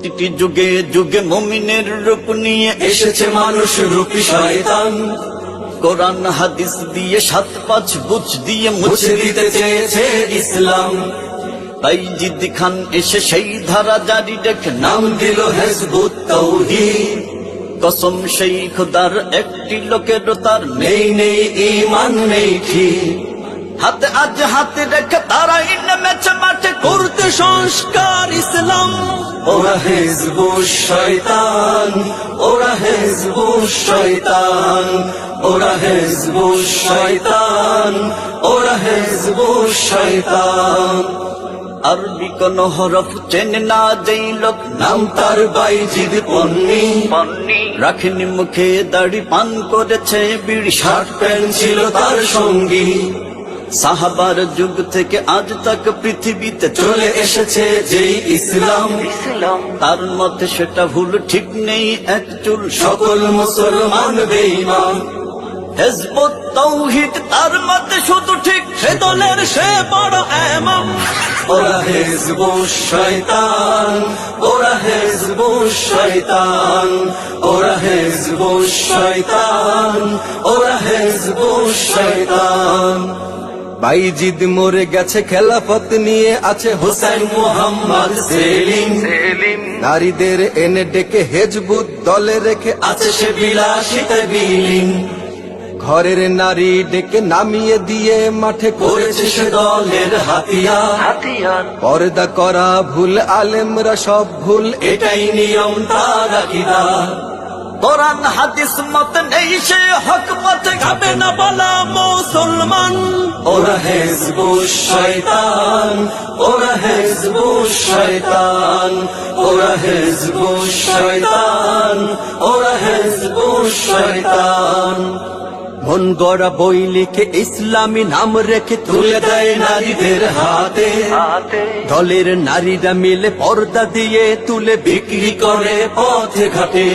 প্রতিটি যুগে যুগে মুমিনের রূপ নিয়ে এসেছে মানুষ রূপী শয়তান, কোরআন হাদিস দিয়ে 7-5 বুঝ দিয়ে মুছে দিতে চেয়েছে ইসলাম। তাই জিদ খান এসে সেই ধারা জারি রেখে নাম দিল হিজবুত তাওহীদ। কসম সেই খোদার একটি লোকের তার নেই নেই ঈমান নেই ঠিক, হাতে আজ হাতে রেখে তারাই নেমেছে মাঠে করতে সংস্কার ইসলাম। ওরা হিজবুশ শয়তান, ওরা হিজবুশ শয়তান, ওরা হিজবুশ শয়তান, ওরা হিজবুশ শয়তান। আরবি কোন হরফ চেনে না যেই লোক নাম তার বাইজিদ পন্নী, রাখেনি মুখে দাড়ি পান করেছে বিড়ি শার্ট প্যান্ট ছিল তার সঙ্গী। সাহাবার যুগ থেকে আজ তাক পৃথিবীতে চলে এসেছে যেই ইসলাম, তার মধ্যে সেটা ভুল ঠিক নেই এক চুল। সকল মুসলমান বেঈমান। হিজবুত তাওহীদ তার মধ্যে শুধু ঠিক, সে দলের সে বড় ইমাম। ওরা হিজবুশ শয়তান, ওরা হিজবুশ শয়তান, ওরা হিজবুশ শয়তান, ওরা হিজবুশ শয়তান। বাইজিদ মরে গেছে, খেলাফত নিয়ে আছে হোসেন মুহাম্মদ সেলিম। নারীদের এনে ডেকে হিজবুত দলে রেখে আছে সে বিলাসিতা বিলীন। ঘরের নারী ডেকে নামিয়ে দিয়ে মাঠে করেছে সে দলের হাতিয়ার। পর্দা করা ভুল, আলেমরা সব ভুল, এটাই নিয়ম তার আকীদা। কোরআন হাদিস মত নেই সে হক পথে যাবে না বলা মুসলমান। ওরা হিজবুশ শয়তান, ওরা হিজবুশ শয়তান, ওরা হিজবুশ শয়তান, ওরা হিজবুশ শয়তান। মন গড়া বই লিখে ইসলামী নাম রেখে তুলে দেয় নারীদের হাতে। দলের নারীরা মিলে পর্দা দিয়ে তুলে বিক্রি করে পথে ঘাটে।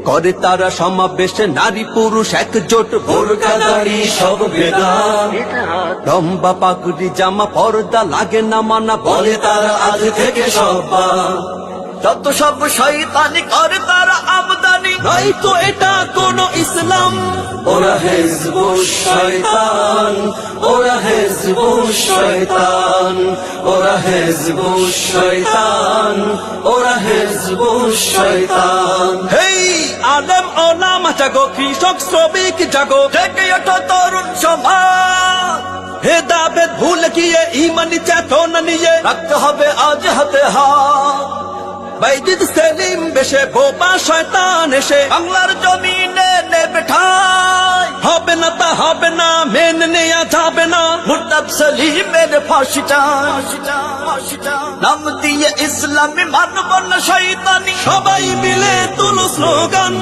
করে তারা সমাবেশে নারী পুরুষ একজোট, বোরকা দাড়ি সব বেদাত। লম্বা পাগড়ি জামা পর্দা লাগে না মানা, বলে তারা আজ থেকে সব বাদ। যত সব শয়তানি করে তারা আমদানি, নয় তো এটা কোন ইসলাম। ওরা হিজবুশ শয়তান, ওরা হিজবুশ শয়তান, ওরা হিজবুশ শয়তান, ওরা হিজবুশ শয়তান। হেই আলেম ওলামা জাগো, কৃষক শ্রমিক জাগো, জেগে ওঠো তরুণ সমাজ। ভেদাভেদ ভুলে গিয়ে ইমানি চেতনা নিয়ে রাখতে হবে আজ হাতে হাত। বাইজিদ সেলিম বেশে বোবা শয়তান এসে বাংলার জমিনে নেবে ঠাঁই। হবে না তা হবে না, মেনে নেয়া যাবে না। মুর্তাদ সেলিমের ফাঁসিটা নাম দিয়ে ইসলামী মানব না শয়তানি। সবাই মিলে তুলো স্লোগান,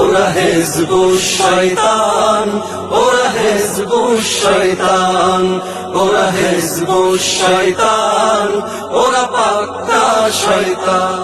ওরা হিজবুশ শয়তান, ওরা হিজবুশ শয়তান, ওরা হিজবুশ শয়তান, ওরা পাক্কা শয়তান।